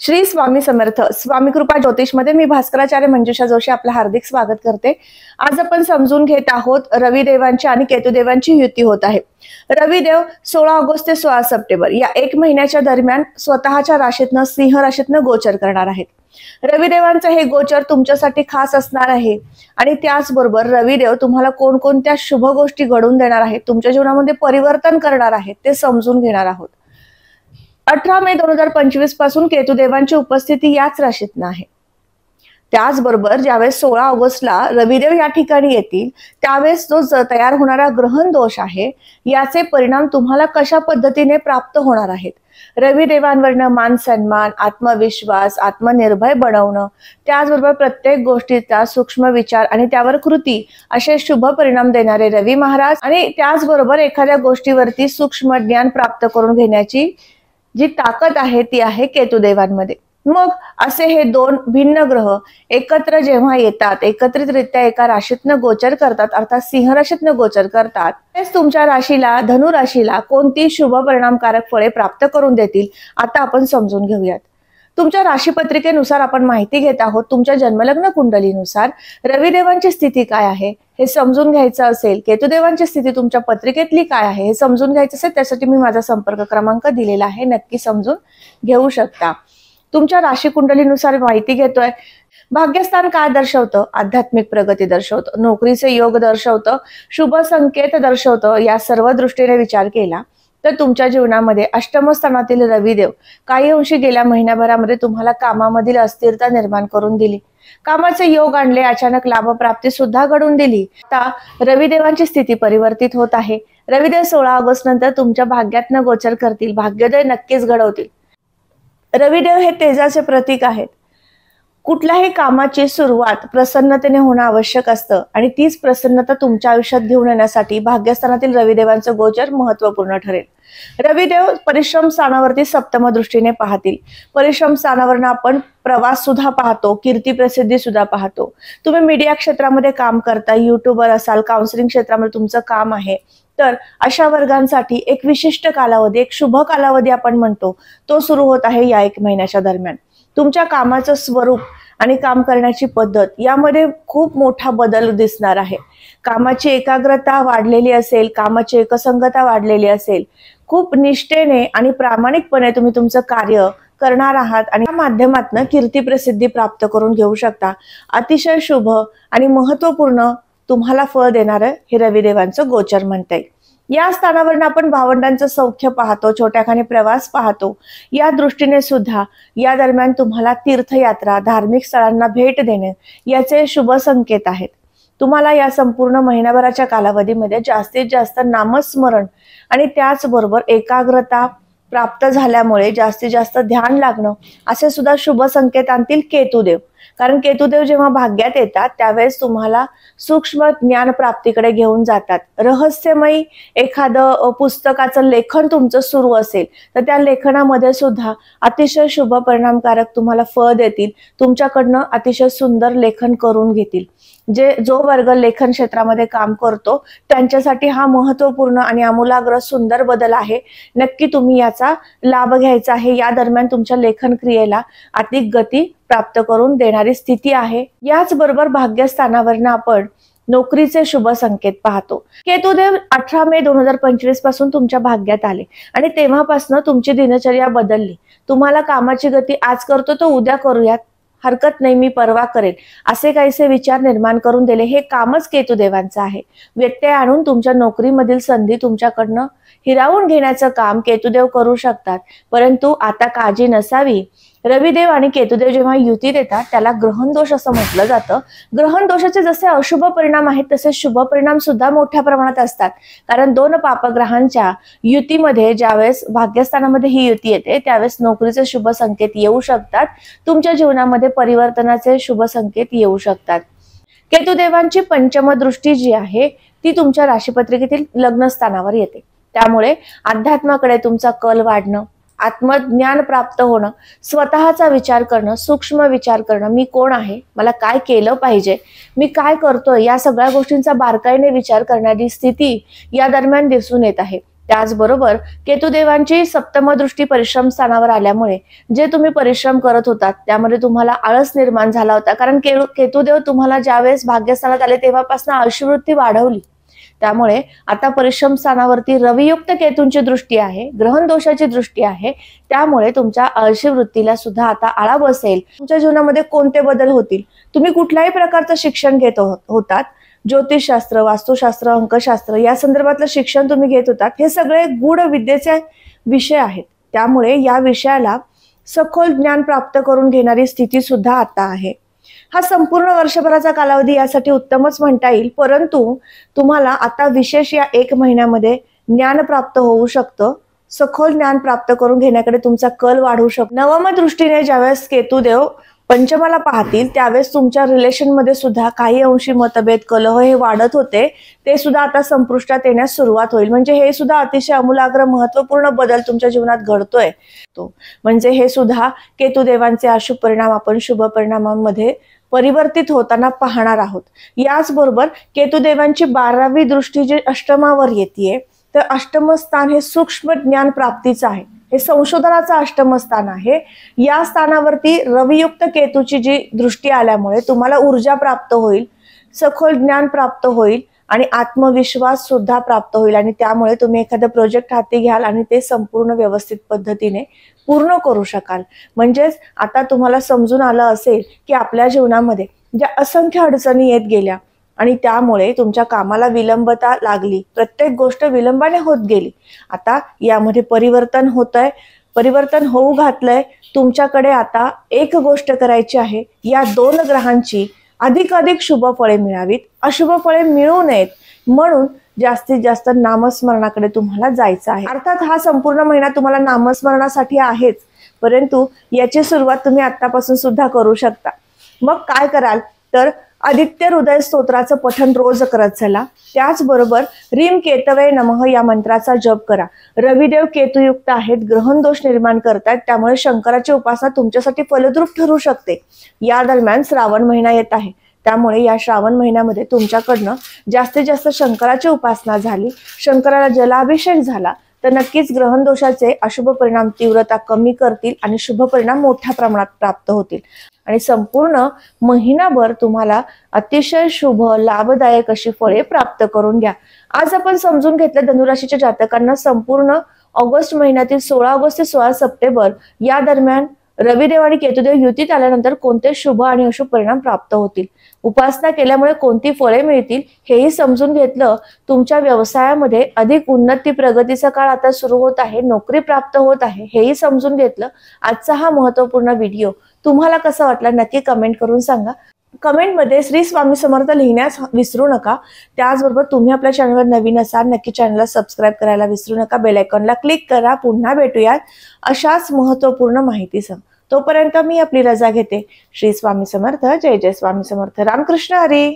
श्री स्वामी समर्थ स्वामी कृपा ज्योतिष मध्ये मी भास्कराचार्य मंजुषा जोशी आपलं हार्दिक स्वागत करते। आज आपण समजून घेत आहोत रविदेवांची आणि केतुदेवांची युती होत आहे। रविदेव 16 ऑगस्ट ते 16 सप्टेंबर या एक महिन्याच्या दरम्यान स्वतःच्या राशीतनं सिंह राशीतनं गोचर करणार आहेत। रविदेवांचं हे गोचर तुमच्यासाठी खास असणार आहे आणि त्याचबरोबर रविदेव तुम्हाला कोणकोणत्या शुभ गोष्टी घडवून देणार आहेत, तुमच्या जीवनामध्ये परिवर्तन करणार आहेत ते समजून घेणार आहोत। 18 मे 2025 पासून केतुदेवांची उपस्थिती याच राशीत आहे। त्याचबरोबर ज्यावेळेस 16 ऑगस्टला रविदेव या ठिकाणी येतील त्यावेळेस जो तयार होणारा ग्रहण दोष आहे याचे परिणाम तुम्हाला कशा पद्धतीने प्राप्त होणार आहेत। रविदेवांवरनं मान सन्मान, आत्मविश्वास, आत्मनिर्भय बनवणं, त्याचबरोबर प्रत्येक गोष्टीचा सूक्ष्म विचार आणि त्यावर कृती असे शुभ परिणाम देणारे रवी महाराज आणि त्याचबरोबर एखाद्या गोष्टीवरती सूक्ष्म ज्ञान प्राप्त करून घेण्याची जी ताकद आहे ती आहे केतुदेवांमध्ये। मग असे हे दोन भिन्न ग्रह एकत्र जेव्हा येतात, एकत्रितरित्या एका राशीतनं गोचर करतात, अर्थात सिंह राशीतनं गोचर करतात, तेच तुमच्या राशीला धनु राशीला कोणती शुभ परिणामकारक फळे प्राप्त करून देतील आता आपण समजून घेऊयात। तुमच्या राशीपत्रिकेनुसार आपण माहिती घेत आहोत। तुमच्या जन्मलग्न कुंडलीनुसार रविदेवांची स्थिती काय आहे हे समजून घ्यायचं असेल, केतुदेवांची स्थिती तुमच्या पत्रिकेतली काय आहे हे समजून घ्यायचं असेल, त्यासाठी मी माझा संपर्क क्रमांक दिलेला आहे, नक्की समजून घेऊ शकता। तुमच्या राशी कुंडलीनुसार माहिती घेतोय। भाग्यस्थान काय दर्शवतं? आध्यात्मिक प्रगती दर्शवतं, नोकरीचे योग दर्शवतं, शुभ संकेत दर्शवतं। या सर्व दृष्टीने विचार केला तर तुमच्या जीवनामध्ये अष्टम स्थानातील रविदेव काही अंशी गेल्या महिन्याभरामध्ये तुम्हाला कामामधील अस्थिरता निर्माण करून दिली, कामाचे योग आणले, अचानक लाभ प्राप्ती सुद्धा घडून दिली। आता रविदेवांची स्थिती परिवर्तित होत आहे। रविदेव 16 ऑगस्ट नंतर तुमच्या भाग्यातनं गोचर करतील, भाग्योदय नक्कीच घडवतील। रविदेव हे तेजाचे प्रतीक आहेत। कुठल्याही कामाची सुरुवात प्रसन्नतेने होणं आवश्यक असतं आणि तीच प्रसन्नता तुमच्या आयुष्यात घेऊन येण्यासाठी भाग्यस्थानातील रविदेवांचं गोचर महत्त्वपूर्ण ठरेल। रविदेव परिश्रम स्थानावरती सप्तम दृष्टीने पाहतील। परिश्रम स्थानावरनं आपण प्रवास सुद्धा पाहतो, कीर्ती प्रसिद्धी सुद्धा पाहतो। तुम्ही मीडिया क्षेत्रामध्ये काम करता, युट्यूबर असाल, काउन्सिलिंग क्षेत्रामध्ये तुमचं काम आहे, तर अशा वर्गांसाठी एक विशिष्ट कालावधी, एक शुभ कालावधी आपण म्हणतो, तो सुरू होत आहे या एक महिन्याच्या दरम्यान। तुमच्या कामाचं स्वरूप आणि काम करण्याची पद्धत यामध्ये खूप मोठा बदल दिसणार आहे। कामाची एकाग्रता वाढलेली असेल, कामाची एकसंगता वाढलेली असेल, खूप निष्ठेने आणि प्रामाणिकपणे तुम्ही तुमचं कार्य करणार आहात आणि या माध्यमातून कीर्ती प्रसिद्धी प्राप्त करून घेऊ शकता। अतिशय शुभ आणि महत्त्वपूर्ण तुम्हाला फळ देणारं हे रविदेवांचं गोचर म्हणता येईल। या स्थानावरून आपण भावंडांचं सौख्य पाहतो, छोट्याखानी प्रवास पाहतो। या दृष्टीने सुद्धा या दरम्यान तुम्हाला तीर्थयात्रा, धार्मिक स्थळांना भेट देणे याचे शुभ संकेत आहेत। तुम्हाला या संपूर्ण महिनाभराच्या कालावधीमध्ये जास्तीत जास्त नामस्मरण आणि त्याचबरोबर एकाग्रता प्राप्त झाल्यामुळे जास्तीत जास्त ध्यान लागणं असे सुद्धा शुभ संकेत आणतील केतुदेव। कारण केतुदेव जेव्हा भाग्यात येतात त्यावेळेस तुम्हाला सूक्ष्म ज्ञान प्राप्तीकडे घेऊन जातात। रहस्यमयी एखादं पुस्तकाचं लेखन तुमचं सुरू असेल तर त्या लेखनामध्ये सुद्धा अतिशय शुभ परिणामकारक तुम्हाला फळ देतील, तुमच्याकडनं अतिशय सुंदर लेखन करून घेतील। जो वर्ग लेखन क्षेत्रामध्ये काम करतो त्यांच्यासाठी हा महत्त्वपूर्ण आणि आमूलाग्र सुंदर बदल आहे। नक्की तुम्ही याचा लाभ घ्यायचा आहे। या दरम्यान तुमच्या लेखन क्रियेला अधिक गती प्राप्त करून देणारी स्थिती आहे। याचबरोबर भाग्यस्थानावरनं आपण नोकरीचे शुभ संकेत पाहतो। केतुदेव 18 मे 2025 पासून तुमच्या भाग्यात आले आणि तेव्हापासून तुमची दिनचर्या बदलली। तुम्हाला कामाची गती आज करतो तो उद्या करूयात, हरकत नाही, मी परवा करेल, असे काहीसे विचार निर्माण करून दिले। हे कामच केतुदेवांचं आहे। व्यत्यय आणून तुमच्या नोकरीमधील संधी तुमच्याकडनं हिरावून घेण्याचं काम केतुदेव करू शकतात, परंतु आता काळजी नसावी। रविदेव आणि केतुदेव जेव्हा युती देतात त्याला ग्रहण दोष असं म्हटलं जातं। ग्रहण दोषाचे जसे अशुभ परिणाम आहेत तसे शुभ परिणाम सुद्धा मोठ्या प्रमाणात असतात, कारण दोन पापग्रहांच्या युतीमध्ये ज्यावेळेस भाग्यस्थानामध्ये ही युती येते त्यावेळेस नोकरीचे शुभ संकेत येऊ शकतात, तुमच्या जीवनामध्ये परिवर्तनाचे शुभ संकेत येऊ शकतात। केतुदेवांची पंचम दृष्टी जी आहे ती तुमच्या राशीपत्रिकेतील लग्न स्थानावर येते, त्यामुळे अध्यात्माकडे तुमचा कल वाढणं, आत्मज्ञान प्राप्त होणं, स्वतःचा विचार करणं, सूक्ष्म विचार करणं, मी कोण आहे, मला काय केलं पाहिजे, मी काय करतोय, या सगळ्या गोष्टींचा बारकाईने विचार करण्याची स्थिती या दरम्यान दिसून येत आहे। त्याचबरोबर केतुदेवांची सप्तम दृष्टी परिश्रम स्थानावर आल्यामुळे जे तुम्ही परिश्रम करत होतात त्यामध्ये तुम्हाला आळस निर्माण झाला होता, कारण केतुदेव तुम्हाला ज्यावेळेस भाग्यस्थानात आले तेव्हापासून आळशीवृत्ती वाढवली। त्यामुळे आता परिश्रम स्थानावरती रवियुक्त केतूंची दृष्टी आहे, ग्रहण दोषाची दृष्टी आहे, त्यामुळे तुमच्या आळशी वृत्तीला सुद्धा आता आळा बसेल। तुमच्या जीवनामध्ये कोणते बदल होतील? तुम्ही कुठल्याही प्रकारचं शिक्षण घेत होतात, ज्योतिषशास्त्र, वास्तुशास्त्र, अंकशास्त्र या संदर्भातलं शिक्षण तुम्ही घेत होतात, हे सगळे गूढ विद्येचे विषय आहेत। त्यामुळे या विषयाला सखोल ज्ञान प्राप्त करून घेणारी स्थिती सुद्धा आता आहे। हा संपूर्ण वर्षभराचा कालावधी यासाठी उत्तमच म्हणता येईल, परंतु तुम्हाला आता विशेष या 1 महिन्यामध्ये ज्ञान प्राप्त होऊ शकतं। सखोल ज्ञान प्राप्त करून घेण्याकडे तुमचा कल वाढू शकतो। नवम दृष्टीने ज्यावेळेस केतुदेव पंचमाला पाहतील त्यावेळेस तुमच्या रिलेशन मध्ये सुद्धा काही अंशी मतभेद, कलह हे वाढत होते, ते सुद्धा आता संपुष्टात येण्यास सुरुवात होईल। म्हणजे हे सुद्धा अतिशय आमूलाग्र महत्वपूर्ण बदल तुमच्या जीवनात घडतोय। म्हणजे हे सुद्धा केतुदेवांचे अशुभ परिणाम आपण शुभ परिणामांमध्ये परिवर्तित होताना पाहणार आहोत। याचबरोबर केतुदेवांची 12वी दृष्टी जी अष्टमावर येते, तर अष्टम स्थान हे सूक्ष्म ज्ञान प्राप्तीचं आहे, हे संशोधनाचं अष्टम स्थान आहे। या स्थानावरती रवियुक्त केतूची जी दृष्टी आल्यामुळे तुम्हाला ऊर्जा प्राप्त होईल, सखोल ज्ञान प्राप्त होईल आणि आत्मविश्वास सुद्धा प्राप्त होईल, आणि त्यामुळे तुम्ही एखादं प्रोजेक्ट हाती घ्याल आणि ते संपूर्ण व्यवस्थित पद्धतीने पूर्ण करू शकाल। म्हणजेच आता तुम्हाला समजून आलं असेल की आपल्या जीवनामध्ये ज्या असंख्य अडचणी येत गेल्या आणि त्यामुळे तुमच्या कामाला विलंबता लागली, प्रत्येक गोष्ट विलंबाने होत गेली, आता यामध्ये परिवर्तन होतंय, परिवर्तन होऊ घातलंय। तुमच्याकडे आता एक गोष्ट करायची आहे, या 2 ग्रहांची अधिकाधिक शुभ फळे मिळावीत, अशुभ फळे मिळू नयेत, म्हणून जास्तीत जास्त नामस्मरणाकडे तुम्हाला जायचं आहे। अर्थात हा संपूर्ण महिना तुम्हाला नामस्मरणासाठी आहेच, परंतु याची सुरुवात तुम्ही आतापासून सुद्धा करू शकता। मग काय कराल तर आदित्य हृदय स्तोत्राचं पठण रोज करत चला। त्याचबरोबर रीम केतवे नमः या मंत्राचा जप करा। रविदेव केतुयुक्त आहेत, ग्रहण दोष निर्माण करतात, त्यामुळे शंकराची उपासना तुमच्यासाठी फलद्रूप ठरू शकते। या दरम्यान श्रावण महिना येत आहे, त्यामुळे या श्रावण महिन्यामध्ये तुमच्याकडनं जास्तीत जास्त शंकराची उपासना झाली, शंकराला जलाभिषेक झाला, तर नक्कीच ग्रहण दोषाचे अशुभ परिणाम तीव्रता कमी करतील आणि शुभ परिणाम मोठ्या प्रमाणात प्राप्त होतील, आणि संपूर्ण महिनाभर तुम्हाला अतिशय शुभ लाभदायक अशी फळे प्राप्त करून घ्या। आज आपण समजून घेतलं धनुराशीच्या जातकांना संपूर्ण ऑगस्ट महिन्यातील 16 ऑगस्ट ते 16 सप्टेंबर या दरम्यान रविदेव आणि केतुदेव युतीत आल्यानंतर कोणते शुभ आणि अशुभ परिणाम प्राप्त होतील, उपासना केल्यामुळे कोणती फळे मिळतील हेही समजून घेतलं। तुमच्या व्यवसायामध्ये अधिक उन्नती प्रगतीचा काळ आता सुरू होत आहे, नोकरी प्राप्त होत आहे, हेही समजून घेतलं। आजचा हा महत्त्वपूर्ण व्हिडिओ तुम्हाला कसा वाटला नक्की कमेंट करून सांगा। कमेंटमध्ये श्री स्वामी समर्थ लिहिण्यास विसरू नका। त्याचबरोबर तुम्ही आपल्या चॅनलवर नवीन असाल नक्की चॅनलला सबस्क्राईब करायला विसरू नका, बेल आयकॉनला क्लिक करा। पुन्हा भेटूयात अशाच महत्त्वपूर्ण माहितीसह। तोपर्यंत मी आपली रजा घेते। श्री स्वामी समर्थ, जय जय स्वामी समर्थ, रामकृष्ण हरी।